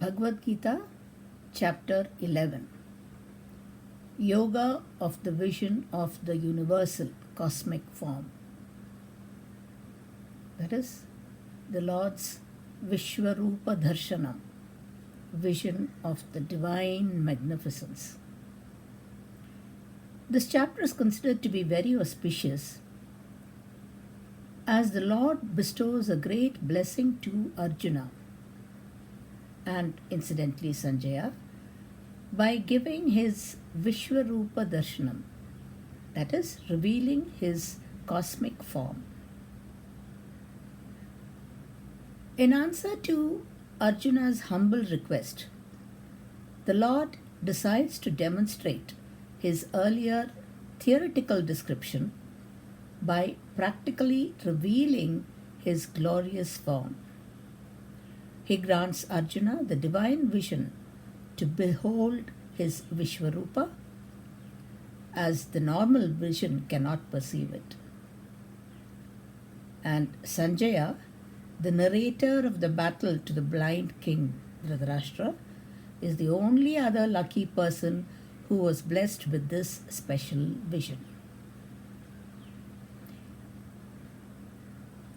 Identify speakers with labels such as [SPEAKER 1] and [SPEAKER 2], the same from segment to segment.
[SPEAKER 1] Bhagavad Gita, Chapter 11. Yoga of the Vision of the Universal Cosmic Form. That is, the Lord's Vishwarupa Darshanam, vision of the divine magnificence. This chapter is considered to be very auspicious as the Lord bestows a great blessing to Arjuna and incidentally Sanjaya by giving his Vishwarupa Darshanam, that is, revealing his cosmic form. In answer to Arjuna's humble request, the Lord decides to demonstrate his earlier theoretical description by practically revealing his glorious form. He grants Arjuna the divine vision to behold his Vishwarupa as the normal vision cannot perceive it. And Sanjaya, the narrator of the battle to the blind king Dhritarashtra, is the only other lucky person who was blessed with this special vision.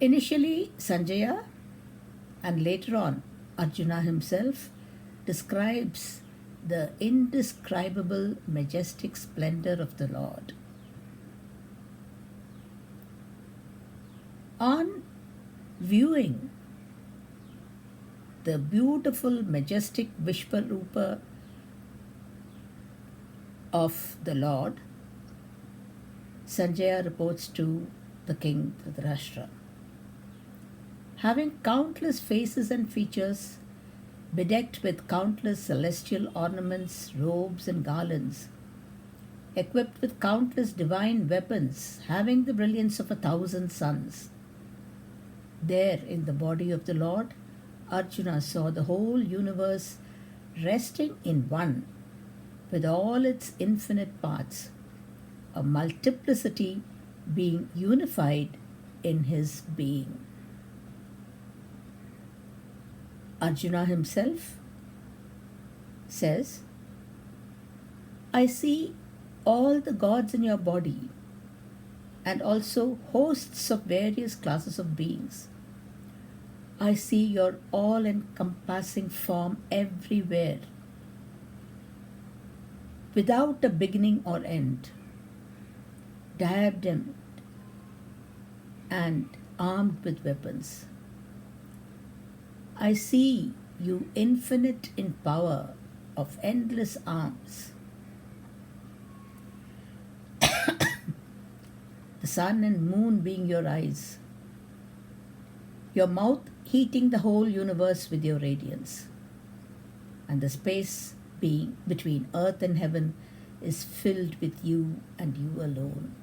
[SPEAKER 1] Initially, Sanjaya and later on Arjuna himself describes the indescribable majestic splendor of the Lord. On viewing the beautiful majestic Vishwarupa of the Lord, Sanjaya reports to the king Dhritarashtra, having countless faces and features, bedecked with countless celestial ornaments, robes, and garlands, equipped with countless divine weapons, having the brilliance of 1,000 suns. There, in the body of the Lord, Arjuna saw the whole universe resting in one, with all its infinite parts, a multiplicity being unified in his being. Arjuna himself says, I see all the gods in your body and also hosts of various classes of beings. I see your all-encompassing form everywhere, without a beginning or end, diademed and armed with weapons. I see you infinite in power of endless arms. The sun and moon being your eyes, your mouth heating the whole universe with your radiance, and the space being between earth and heaven is filled with you and you alone.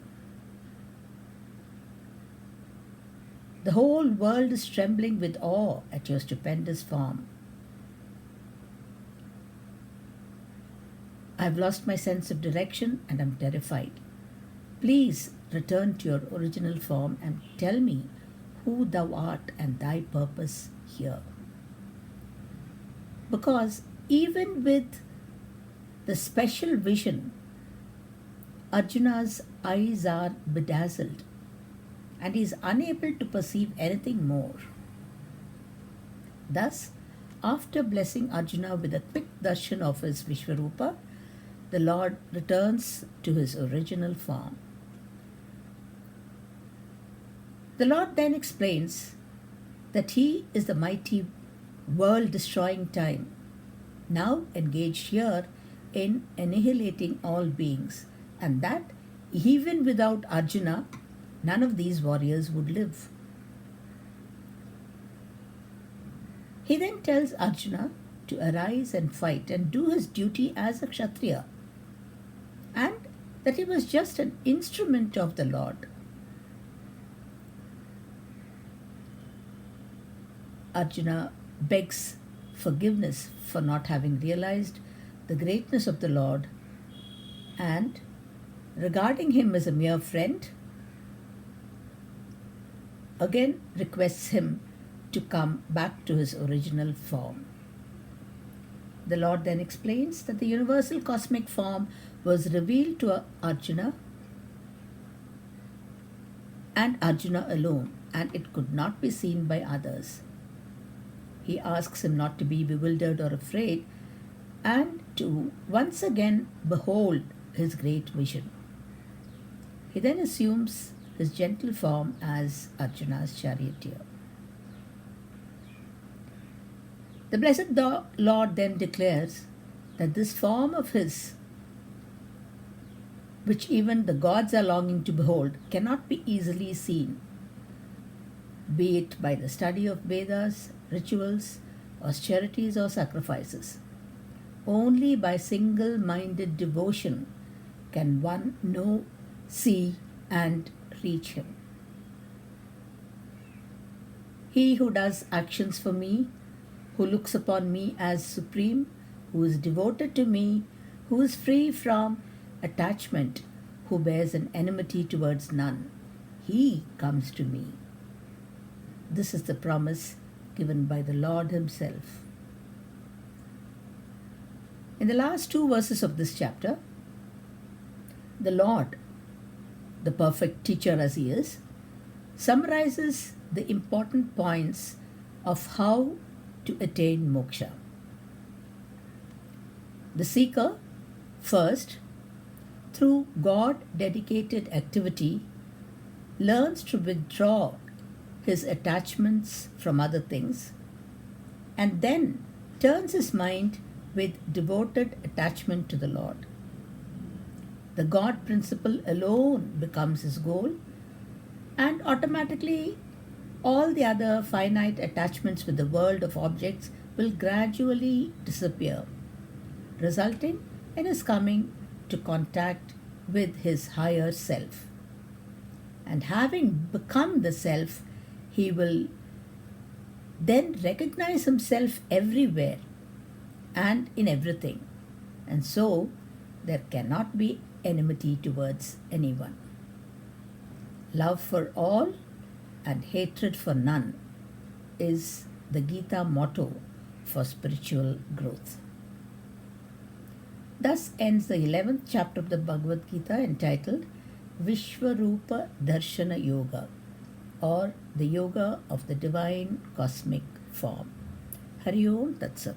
[SPEAKER 1] The whole world is trembling with awe at your stupendous form. I have lost my sense of direction and am terrified. Please return to your original form and tell me who thou art and thy purpose here. Because even with the special vision, Arjuna's eyes are bedazzled and he is unable to perceive anything more. Thus, after blessing Arjuna with a quick darshan of his Vishwarupa, the Lord returns to his original form. The Lord then explains that he is the mighty world-destroying time, now engaged here in annihilating all beings, and that even without Arjuna, none of these warriors would live. He then tells Arjuna to arise and fight and do his duty as a Kshatriya, and that he was just an instrument of the Lord. Arjuna begs forgiveness for not having realized the greatness of the Lord and, regarding him as a mere friend, again requests him to come back to his original form. The Lord then explains that the universal cosmic form was revealed to Arjuna and Arjuna alone, and it could not be seen by others. He asks him not to be bewildered or afraid and to once again behold his great vision. He then assumes his gentle form as Arjuna's charioteer. The blessed Lord then declares that this form of his, which even the gods are longing to behold, cannot be easily seen, be it by the study of Vedas, rituals, austerities, or sacrifices. Only by single minded devotion can one know, see, and reach him. He who does actions for me, who looks upon me as supreme, who is devoted to me, who is free from attachment, who bears an enmity towards none, he comes to me. This is the promise given by the Lord Himself. In the last two verses of this chapter, the Lord, the perfect teacher as He is, summarizes the important points of how to attain moksha. The seeker, first, through God-dedicated activity, learns to withdraw his attachments from other things and then turns his mind with devoted attachment to the Lord. The God principle alone becomes his goal, and automatically all the other finite attachments with the world of objects will gradually disappear, resulting in his coming to contact with his higher self. And having become the self, he will then recognize himself everywhere and in everything, and so there cannot be enmity towards anyone. Love for all and hatred for none is the Gita motto for spiritual growth. Thus ends the 11th chapter of the Bhagavad Gita, entitled Vishwarupa Darshana Yoga, or the Yoga of the Divine Cosmic Form. Hari Om Tat Sat.